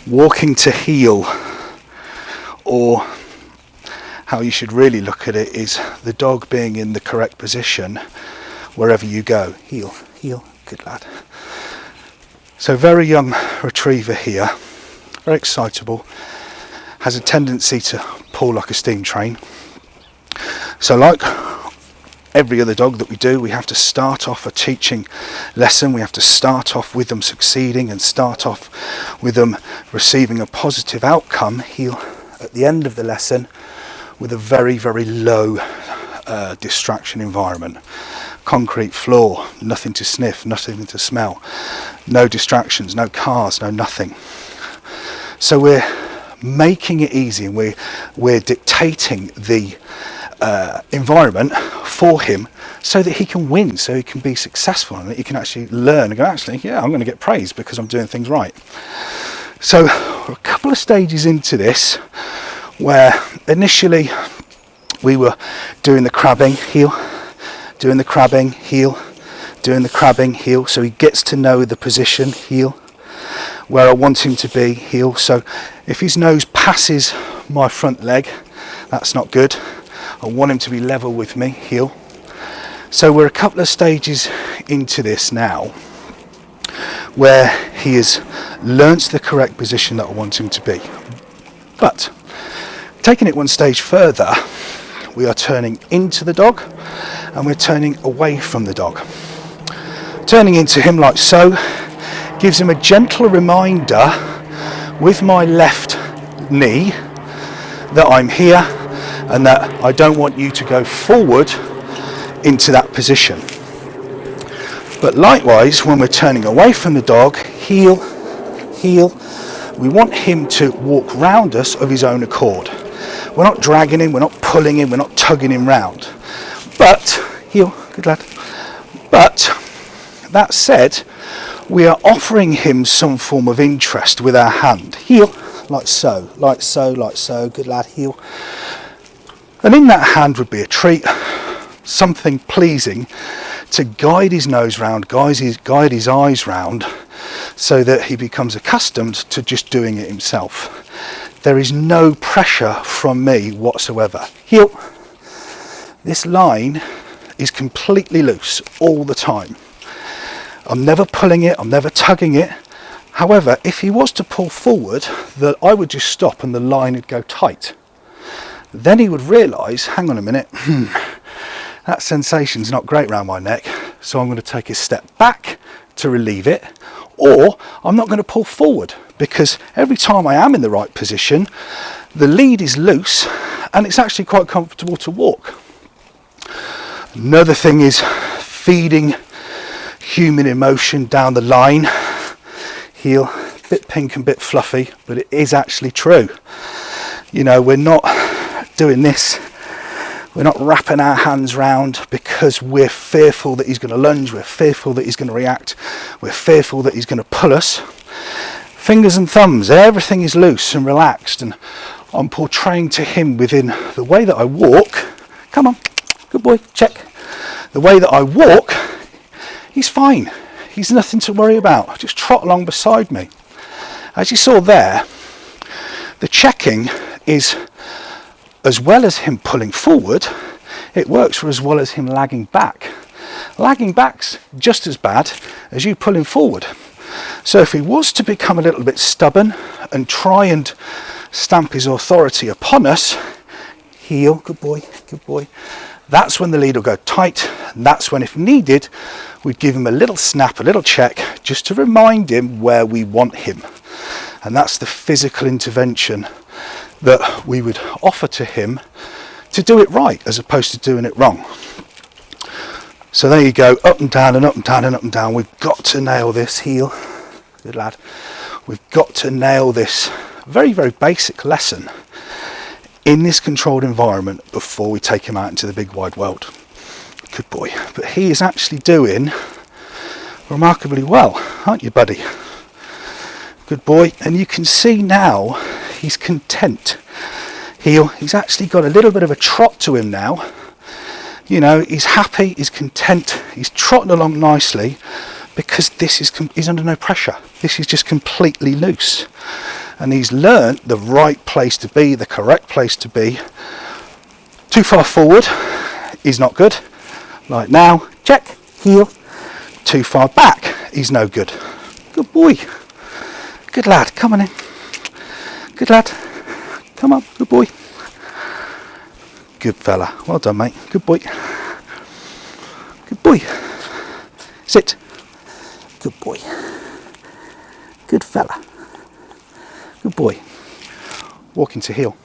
walking to heel, or how you should really look at it is the dog being in the correct position wherever you go. Heel, heel, good lad. So very young retriever here, very excitable, has a tendency to pull like a steam train. So like every other dog that we do, we have to start off a teaching lesson, we have to start off with them succeeding and start off with them receiving a positive outcome here at the end of the lesson with a very, very low distraction environment. Concrete floor, nothing to sniff, nothing to smell, no distractions, no cars, no nothing. So we're making it easy, and we're dictating the environment for him so that he can win, so he can be successful, and that he can actually learn and go, actually, yeah, I'm going to get praised because I'm doing things right. So we're a couple of stages into this, where initially we were doing the crabbing heel, doing the crabbing heel, doing the crabbing heel, so he gets to know the position heel, where I want him to be heel. So if his nose passes my front leg, that's not good. I want him to be level with me, heel. So we're a couple of stages into this now, where he has learnt the correct position that I want him to be. But taking it one stage further, we are turning into the dog and we're turning away from the dog. Turning into him like so gives him a gentle reminder with my left knee that I'm here and that I don't want you to go forward into that position. But likewise, when we're turning away from the dog, heel, heel, we want him to walk round us of his own accord. We're not dragging him, we're not pulling him, we're not tugging him round. But, heel, good lad. But, that said, we are offering him some form of interest with our hand. Heel, like so, like so, like so, good lad, heel. And in that hand would be a treat, something pleasing to guide his nose round, guide his eyes round, so that he becomes accustomed to just doing it himself. There is no pressure from me whatsoever. Heel. This line is completely loose all the time. I'm never pulling it, I'm never tugging it. However, if he was to pull forward, I would just stop and the line would go tight. Then he would realise, hang on a minute, that sensation's not great around my neck, so I'm going to take a step back to relieve it, or I'm not going to pull forward, because every time I am in the right position, the lead is loose and it's actually quite comfortable to walk. Another thing is feeding human emotion down the line. Heel, a bit pink and a bit fluffy, but it is actually true. You know, we're not doing this, we're not wrapping our hands round because we're fearful that he's going to lunge, we're fearful that he's going to react, we're fearful that he's going to pull us. Fingers and thumbs, everything is loose and relaxed, and I'm portraying to him within the way that I walk. Come on, good boy, check. The way that I walk, he's fine. He's nothing to worry about. Just trot along beside me. As you saw there, the checking is, as well as him pulling forward, it works for as well as him lagging back. Lagging back's just as bad as you pulling forward. So if he was to become a little bit stubborn and try and stamp his authority upon us, heel, good boy, that's when the lead will go tight, and that's when, if needed, we'd give him a little snap, a little check, just to remind him where we want him. And that's the physical intervention that we would offer to him to do it right, as opposed to doing it wrong. So there you go, up and down and up and down and up and down. We've got to nail this, heel, good lad. We've got to nail this very, very basic lesson in this controlled environment before we take him out into the big wide world. Good boy. But he is actually doing remarkably well, aren't you, buddy? Good boy. And you can see now he's content. He's actually got a little bit of a trot to him now. You know, he's happy, he's content, he's trotting along nicely, because this is he's under no pressure. This is just completely loose. And he's learnt the right place to be, the correct place to be. Too far forward is not good. Like now, check, heel. Too far back is no good. Good boy. Good lad, come on in. Good lad. Come on, good boy. Good fella. Well done, mate. Good boy. Good boy. Sit. Good boy. Good fella. Good boy. Walk into heel.